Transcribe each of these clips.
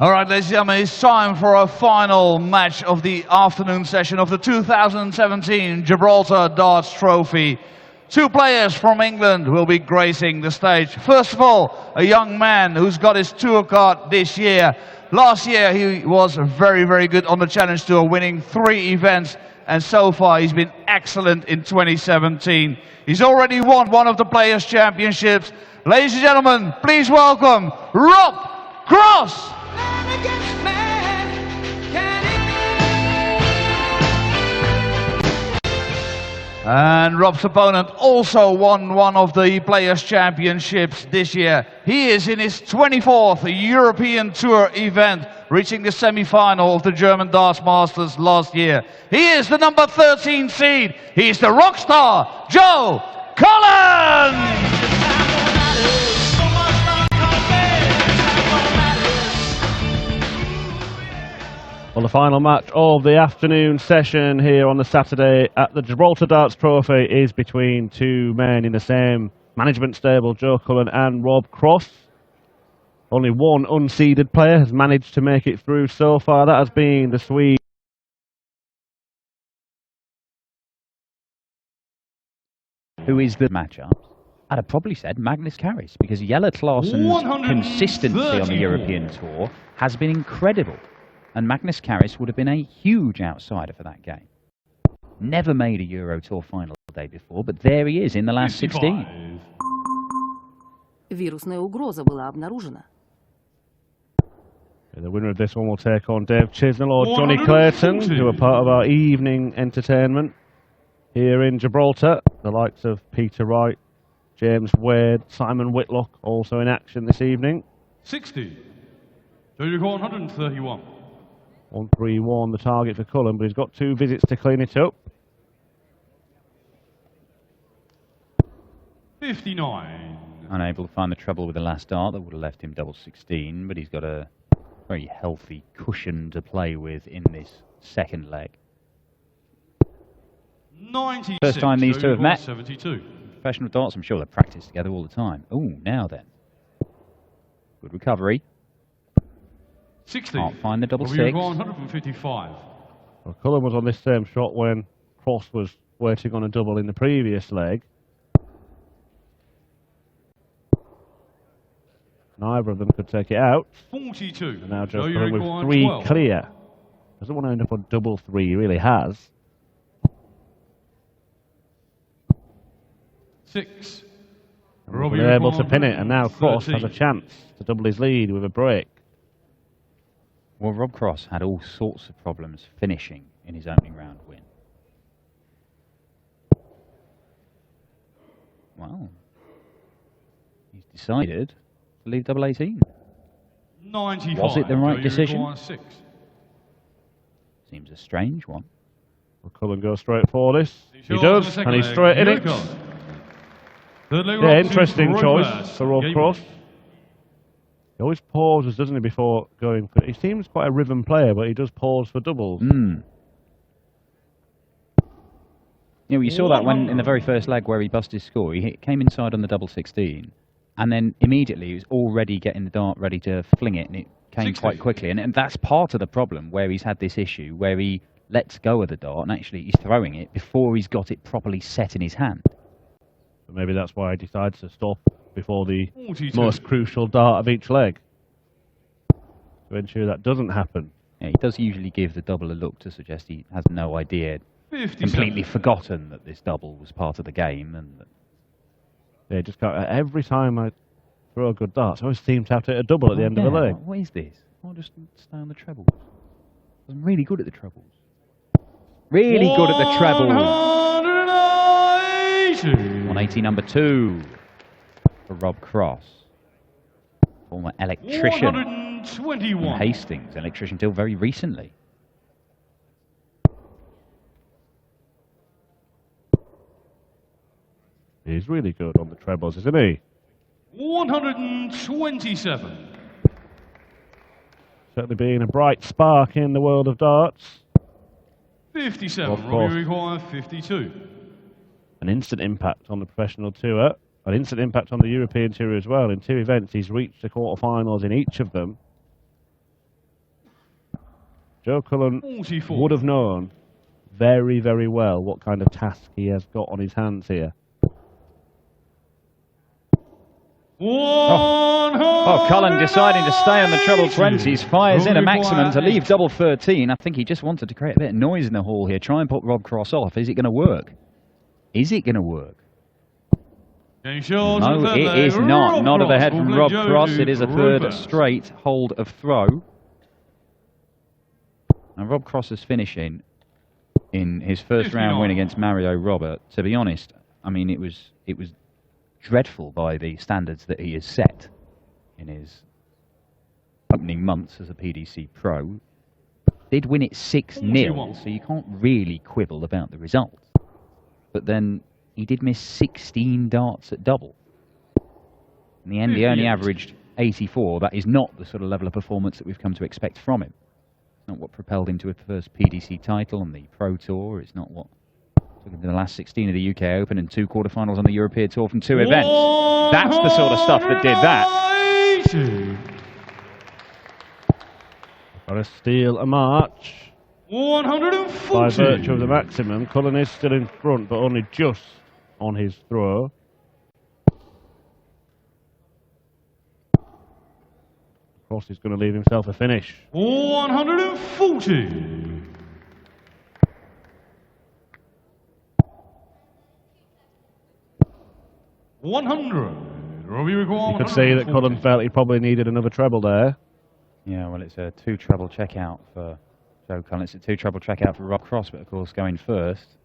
All right, ladies and gentlemen, it's time for a final match of the afternoon session of the 2017 Gibraltar Darts Trophy. Two players from England will be gracing the stage. First of all, a young man who's got his tour card this year. Last year, he was very, very good on the Challenge Tour, winning 3 events, and so far he's been excellent in 2017. He's already won one of the Players' Championships. Ladies and gentlemen, please welcome Rob Cross. And Rob's opponent also won one of the Players' Championships this year. He is in his 24th European Tour event, reaching the semi-final of the German Darts Masters last year. He is the number 13 seed. He's the rock star, Joe Cullen! Well, the final match of the afternoon session here on the Saturday at the Gibraltar Darts Trophy is between two men in the same management stable, Joe Cullen and Rob Cross. Only one unseeded player has managed to make it through so far. That has been the Swede. Who is the matchup? I'd have probably said Magnus Carris, because Jelle Claessen's consistency on the European Tour has been incredible. And Magnus Carris would have been a huge outsider for that game. Never made a Euro Tour final day before, but there he is in the last 16. Вирусная угроза была обнаружена. The winner of this one will take on Dave Chisnell or Johnny Clayton, who are part of our evening entertainment here in Gibraltar. The likes of Peter Wright, James Wade, Simon Whitlock also in action this evening. 60. So you go 131. 131 the target for Cullen, but he's got 2 visits to clean it up. 59. Unable to find the treble with the last dart, that would have left him double 16, but he's got a very healthy cushion to play with in this second leg. 96. First time these two have met. 72. Professional darts, I'm sure they practice together all the time. Oh, now then. Good recovery. 60. Can't find the double 6. 155. Well, Cullen was on this same shot when Cross was waiting on a double in the previous leg. Neither of them could take it out. 42. And now Joe So Cullen with 3 12. clear. Doesn't want to end up on double 3, he really has. 6. Robbie able to pin it, and now Cross has a chance to double his lead with a break. Well, Rob Cross had all sorts of problems finishing in his opening round win. Well, he's decided to leave double 18. 95. Was it the right So you decision? require 6. Seems a strange one. Will Cullen go straight for this? He's He yours does, in the second and he's leg. straight in Here it. comes. Third leg Yeah, rock to interesting choice Roberts. for Rob Game Cross. one. He always pauses, doesn't he, before going for it? He seems quite a rhythm player, but he does pause for doubles. You know, you saw that when in the very first leg where he busted his score. He came inside on the double 16, and then immediately he was already getting the dart ready to fling it, and it came 60. quite quickly. And that's part of the problem where he's had this issue, where he lets go of the dart, and actually he's throwing it before he's got it properly set in his hand. But maybe that's why he decides to stop before the 42. most crucial dart of each leg, to ensure that doesn't happen. Yeah, he does usually give the double a look to suggest he has no idea, 57. completely forgotten that this double was part of the game. And that Yeah, just can't, every time I throw a good dart, I always seem to have to hit a double at the end of the leg. What is this? I'll just stay on the trebles. I'm really good at the trebles. Really good at the trebles. 180 number 2 for Rob Cross. Former electrician 121. in Hastings. Electrician till very recently. He's really good on the trebles, isn't he? 127. Certainly being a bright spark in the world of darts. 57. Of course. Robbie requires 52. An instant impact on the professional tour, an instant impact on the European tour as well. In 2 events, he's reached the quarterfinals in each of them. Joe Cullen 44. would have known very, very well what kind of task he has got on his hands here. Oh, Cullen deciding to stay on the treble 20s, fires in a maximum to leave double 13. I think he just wanted to create a bit of noise in the hall here, try and put Rob Cross off. Is it going to work? Is it going to work? No, it is not. Nod of the head from Rob Cross. It is a third straight hold of throw. And Rob Cross is finishing in his first round win against Mario Robert. To be honest, I mean, it was dreadful by the standards that he has set in his opening months as a PDC pro. Did win it 6-0, so you can't really quibble about the result. But then he did miss 16 darts at double. In the end, he only averaged 84. That is not the sort of level of performance that we've come to expect from him. It's not what propelled him to a first PDC title on the Pro Tour. It's not what took him to the last 16 of the UK Open and 2 quarterfinals on the European Tour from 2 events. That's the sort of stuff that did that. Got to steal a march. 140. By virtue of the maximum, Cullen is still in front, but only just on his throw. Cross is going to leave himself a finish. 140. You could see that Cullen felt he probably needed another treble there. Yeah, well, it's a 2 treble checkout for Joe Cullen. It's a 2 treble checkout for Rob Cross, but of course going first.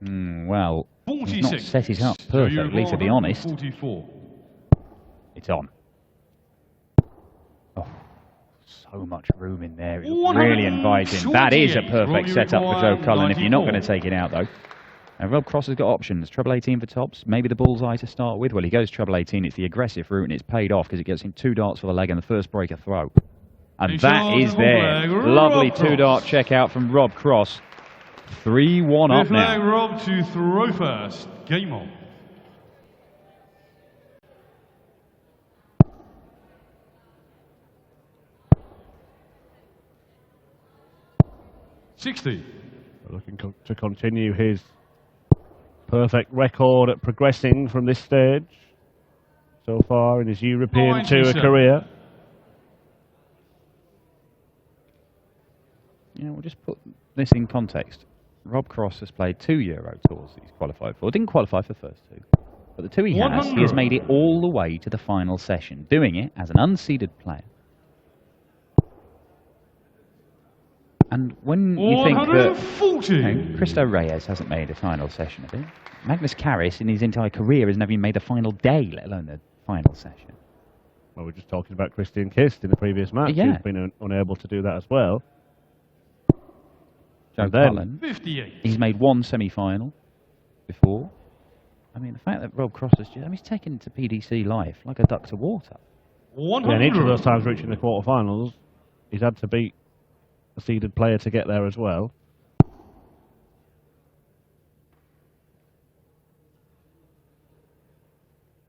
Well, he's not set it up perfectly, to be honest. 44. It's on. Oh, so much room in there. It looks really inviting. That is a perfect setup for Joe Cullen if you're not going to take it out, though. And Rob Cross has got options. Treble 18 for tops, maybe the bullseye to start with. Well, he goes treble 18. It's the aggressive route, and it's paid off because it gets him 2 darts for the leg and the first breaker throw. And that is there. Lovely 2-dart checkout from Rob Cross. 3-1 up now. Rob to throw first. Game on. $60. Looking to continue his perfect record at progressing from this stage so far in his European Tour career. Yeah, we'll just put this in context. Rob Cross has played 2 Euro Tours that he's qualified for. Didn't qualify for the first 2. But the 2 he has made it all the way to the final session, doing it as an unseeded player. And when you think that Cristo Reyes hasn't made a final session of it, Magnus Carris in his entire career has never even made a final day, let alone the final session. Well, we're just talking about Christian Kist in the previous match. Yeah. He's been unable to do that as well. Joe Cullen, 58. He's made 1 semi-final before. I mean, the fact that Rob Cross has just, he's taken to PDC life like a duck to water. Yeah, and each of those times reaching the quarterfinals, he's had to beat a seeded player to get there as well.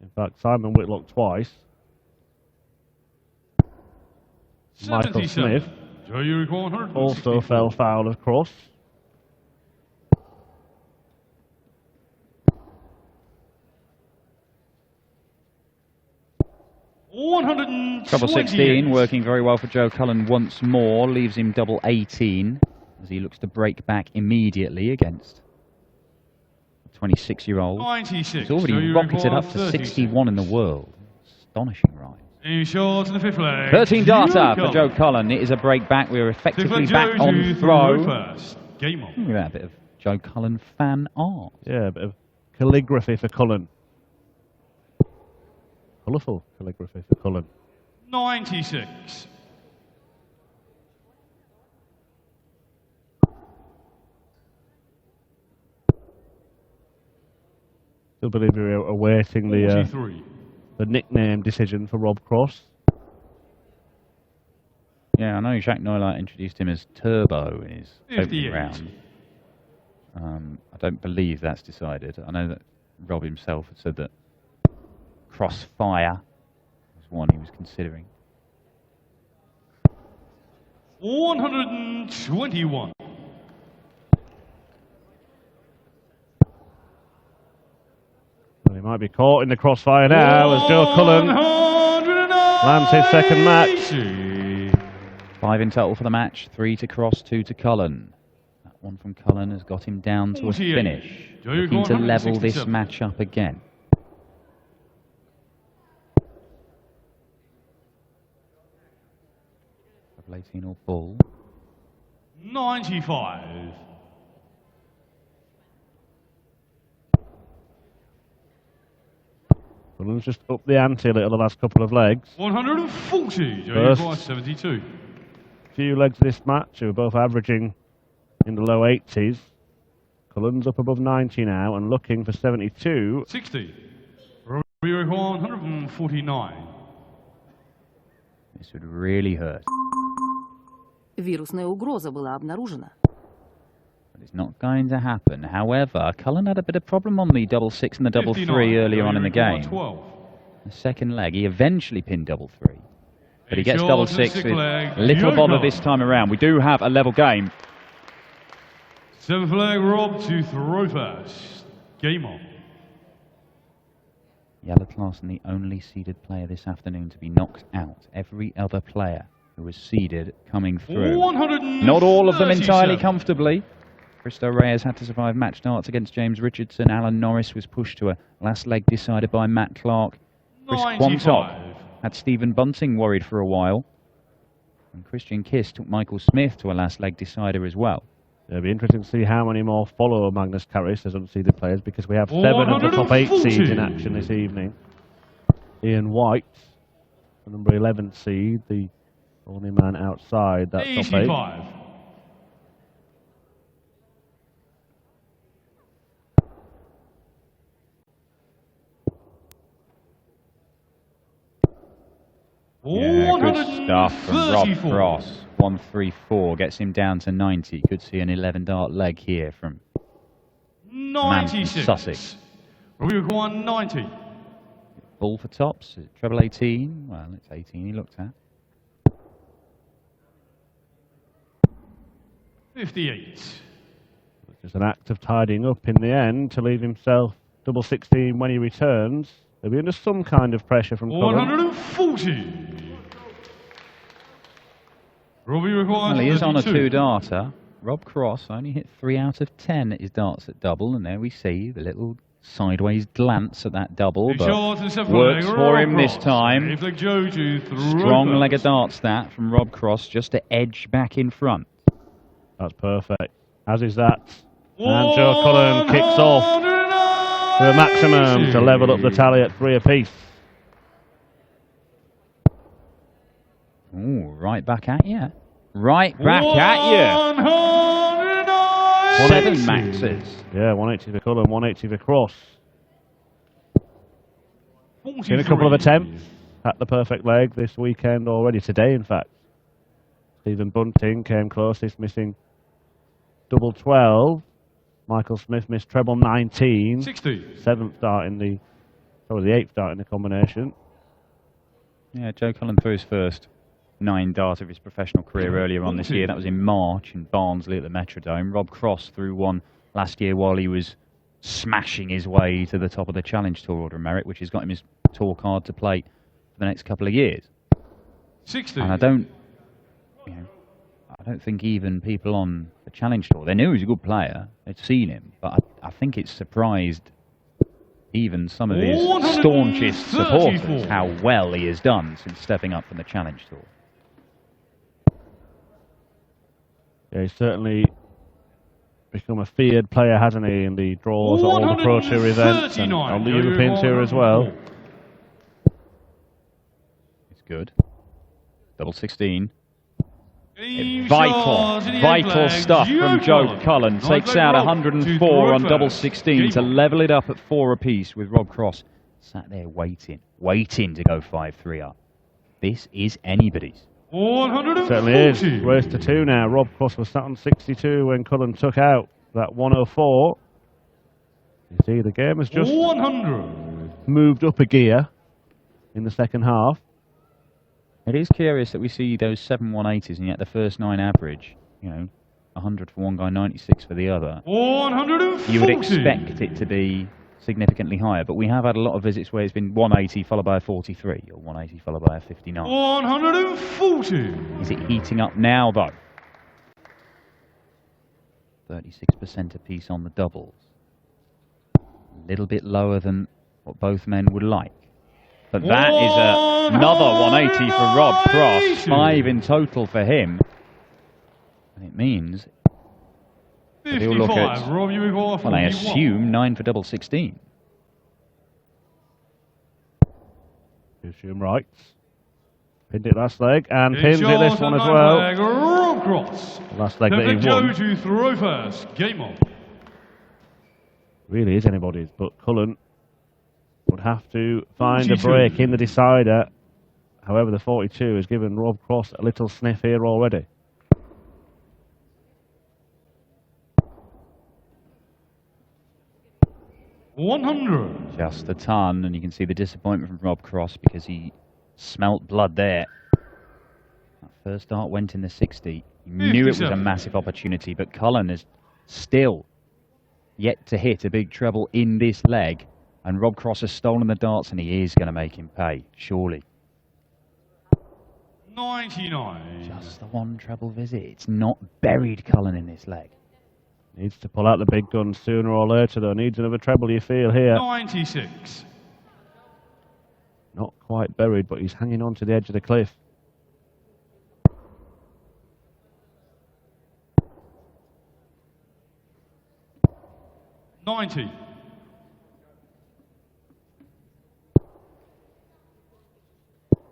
In fact, Simon Whitlock twice. Michael Smith also fell foul of Cross. Double 16, working very well for Joe Cullen once more, leaves him double 18 as he looks to break back immediately against the 26-year-old. He's already rocketed up to 61 in the world. Astonishing rise. 13 data for Joe Cullen. It is a break back. We're effectively back on throw. Look at that, a bit of Joe Cullen fan art. Yeah, a bit of calligraphy for Cullen. Colourful calligraphy for Cullen. 96. Still believe we're awaiting the nickname decision for Rob Cross. Yeah, I know Jacques Neulight introduced him as Turbo in his opening round. I don't believe that's decided. I know that Rob himself had said that Crossfire was one he was considering. 121. Well, he might be caught in the crossfire now as Joe Cullen lands his second match. 5 in total for the match, 3 to Cross, 2 to Cullen. That one from Cullen has got him down to a 48. finish. Joe Looking to level this 167. match up again. Double 18 or full. 95. Cullen's just up the ante a little the last couple of legs. 140. Joe First. Price 72. Few legs this match, who are both averaging in the low 80s. Cullen's up above 90 now and looking for 72. 60. Robbie 149. This would really hurt. Вирусная угроза была обнаружена. But it's not going to happen. However, Cullen had a bit of problem on the double 6 and the double 3 earlier on in the game. 12. The second leg, he eventually pinned double 3. But he gets Eight double yards and 6 stick with leg. little bother Yoga. this time around. We do have a level game. 7th leg, Rob to throw first. Game on. Yellow Class and the only seeded player this afternoon to be knocked out. Every other player who was seeded coming through. 137. Not all of them entirely comfortably. Christo Reyes had to survive match darts against James Richardson. Alan Norris was pushed to a last leg decided by Matt Clark. Chris 95. Quantock had Stephen Bunting worried for a while. And Christian Kiss took Michael Smith to a last leg decider as well. It'll be interesting to see how many more follow Magnus Carris as unseeded players, because we have 7 of the top 8 seeds in action this evening. Ian White, the number 11 seed, the only man outside that top 8. 85. Yeah, good stuff from Rob 134. Cross. 134 gets him down to 90. Could see an 11 dart leg here from man from 96. Sussex. Robbie 190. Full for tops. Treble 18. Well, it's 18 he looked at. 58. Just an act of tidying up in the end to leave himself double 16 when he returns. He'll be under some kind of pressure from Cullen. 140. Robbie requires Well, he is on a 32. 2-darter. Rob Cross only hit 3 out of 10 at his darts at double, and there we see the little sideways glance at that double, Big but shots and seven works leg, for Rob him this Cross. time. If like Joe to throw Strong leg of first. darts that from Rob Cross, just to edge back in front. That's perfect. As is that. And Joe Cullen kicks off to a maximum to level up the tally at 3 apiece. Ooh, right back at you. Right back at you. 7 maxes. Yeah, 180 for Cullen, 180 for Cross. Been a couple of 43. attempts at the perfect leg this weekend already, today in fact. Stephen Bunting came closest, missing double 12. Michael Smith missed treble 19. 60. 7th dart in the, sorry, the 8th dart in the combination. Yeah, Joe Cullen threw his first 9 dart of his professional career earlier on this year. That was in March in Barnsley at the Metrodome. Rob Cross threw one last year while he was smashing his way to the top of the Challenge Tour Order of Merit, which has got him his tour card to play for the next couple of years. 60. And I don't think even people on the Challenge Tour, they knew he was a good player, they'd seen him, but I think it's surprised even some of his staunchest supporters how well he has done since stepping up from the Challenge Tour. Yeah, he's certainly become a feared player, hasn't he, in the draws at all the Pro Tour events and on the European Tour as well. It's good. Double 16. Eve Vital, shots in the vital eight stuff legs. from Joe Cullen. Nice Takes leg out roll 104 on to double first. 16 to Game on. level it up at 4 apiece with Rob Cross. Sat there waiting to go 5-3 up. This is anybody's. 140. Certainly is. Race to 2 now. Rob Cross was sat on 62 when Cullen took out that 104. You see, the game has just 100. moved up a gear in the second half. It is curious that we see those 7-180s and yet the first 9 average, 100 for one guy, 96 for the other. 140. You would expect it to be significantly higher, but we have had a lot of visits where it's been 180 followed by a 43 or 180 followed by a 59. 140. Is it heating up now, though? 36% apiece on the doubles. A little bit lower than what both men would like. But that is another 180 for Rob Cross. 5 in total for him. And it means he'll look at, well, I assume 9 for double 16. Assume right. Pinned it last leg and pins it this one as well. Rob Cross. Last leg that he won. to throw first. Game on. Really is anybody's, but Cullen would have to find a break in the decider. However, the 42 has given Rob Cross a little sniff here already. $100. Just a ton, and you can see the disappointment from Rob Cross because he smelt blood there. That first dart went in the 60. He knew it was a massive opportunity, but Cullen has still yet to hit a big treble in this leg. And Rob Cross has stolen the darts, and he is going to make him pay, surely. 99. Just the one treble visit. It's not buried Cullen in this leg. Needs to pull out the big guns sooner or later, though. Needs another treble, you feel here. 96. Not quite buried, but he's hanging on to the edge of the cliff. $90.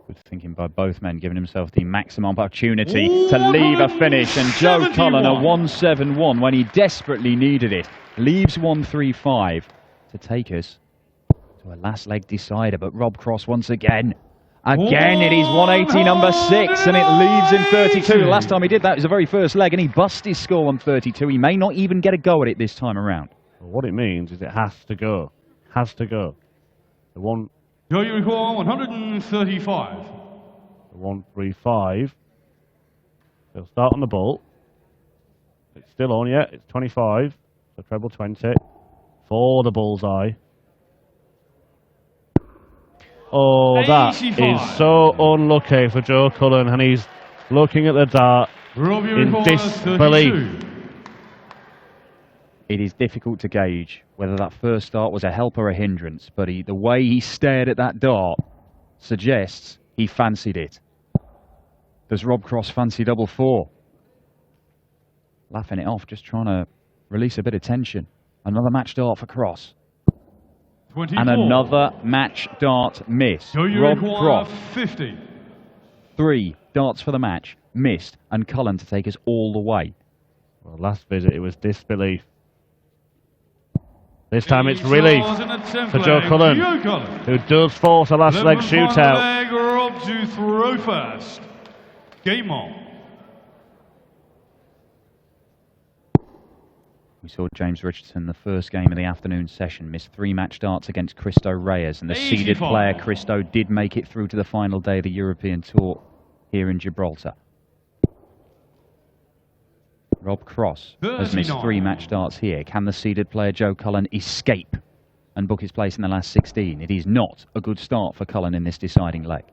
Good thinking by both men, giving himself the maximum opportunity to leave a finish. And Joe Cullen, a 171 when he desperately needed it. Leaves 135 to take us to a last leg decider. But Rob Cross once again. Again, it is 180 number 6, and it leaves him 32. The last time he did that was the very first leg, and he bust his score on 32. He may not even get a go at it this time around. Well, what it means is it has to go. Has to go. The one. Go you recall 135. The 135. He'll start on the ball. It's still on yet. It's 25. So treble 20. For the bullseye. Oh, that 85. is so unlucky for Joe Cullen, and he's looking at the dart in disbelief. It is difficult to gauge whether that first dart was a help or a hindrance, but the way he stared at that dart suggests he fancied it. Does Rob Cross fancy double 4? Laughing it off, just trying to release a bit of tension. Another match dart for Cross. 24. And another match dart miss. Rob Cross. 50. 3 darts for the match, missed, and Cullen to take us all the way. Well, last visit it was disbelief. This time it's relief for Joe Cullen, who does force a last leg shootout. Leg, Rob to throw first. Game on. We saw James Richardson, the first game of the afternoon session, miss 3 match darts against Christo Reyes, and the 85. seeded player Christo did make it through to the final day of the European Tour here in Gibraltar. Rob Cross has missed 3 match darts here. Can the seeded player Joe Cullen escape and book his place in the last 16? It is not a good start for Cullen in this deciding leg.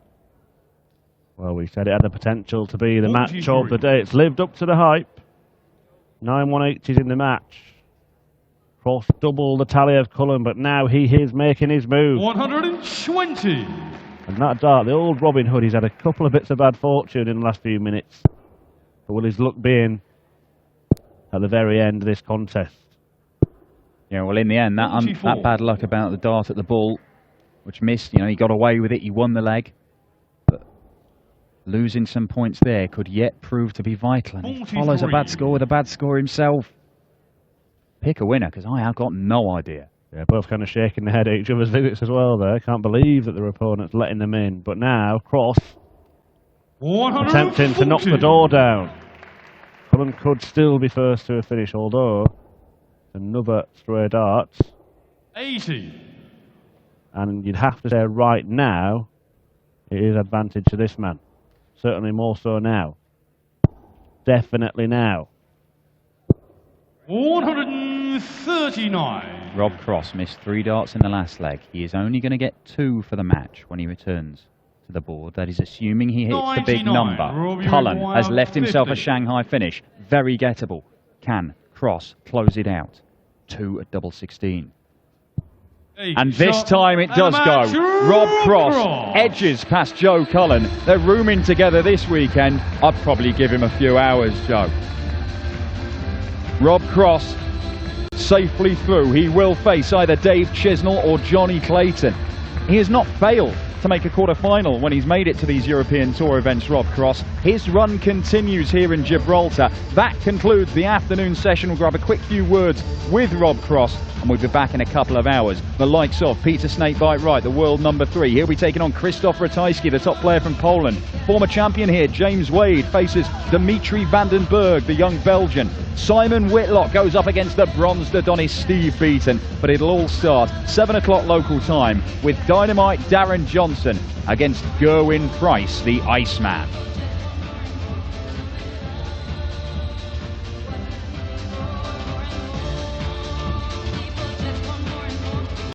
Well, we said it had the potential to be the match of the day. It's lived up to the hype. 9 180s in the match. Cross double the tally of Cullen, but now he is making his move. 120. And that dart, the old Robin Hood, he's had a couple of bits of bad fortune in the last few minutes. But will his luck be in at the very end of this contest? Yeah, well, in the end, that bad luck about the dart at the ball, which missed, he got away with it, he won the leg. But losing some points there could yet prove to be vital. And he follows a bad score with a bad score himself. Pick a winner, because I have got no idea. Yeah, both kind of shaking their head at each other's visits as well there. Can't believe that their opponent's letting them in. But now, Cross attempting to knock the door down. Cullen could still be first to a finish, although another stray darts. 80. And you'd have to say right now, it is advantage to this man. Certainly more so now. Definitely now. 139. Rob Cross missed 3 darts in the last leg. He is only going to get 2 for the match when he returns to the board. That is assuming he hits the big 99. number. Robbie Cullen require has left himself a 50. Shanghai finish. Very gettable. Can Cross close it out? 2 at double 16. And this time it does go. Rob Cross edges past Joe Cullen. They're rooming together this weekend. I'd probably give him a few hours, Joe. Rob Cross safely through. He will face either Dave Chisnell or Johnny Clayton. He has not failed to make a quarter-final when he's made it to these European Tour events, Rob Cross. His run continues here in Gibraltar. That concludes the afternoon session. We'll grab a quick few words with Rob Cross, and we'll be back in a couple of hours. The likes of Peter Snakebite Wright, the world number 3. He'll be taking on Krzysztof Ratajski, the top player from Poland. Former champion here, James Wade, faces Dimitri Vandenberg, the young Belgian. Simon Whitlock goes up against the bronzed Adonis Steve Beaton. But it'll all start 7 o'clock local time with Dynamite Darren Johnson against Gerwyn Price, the Iceman.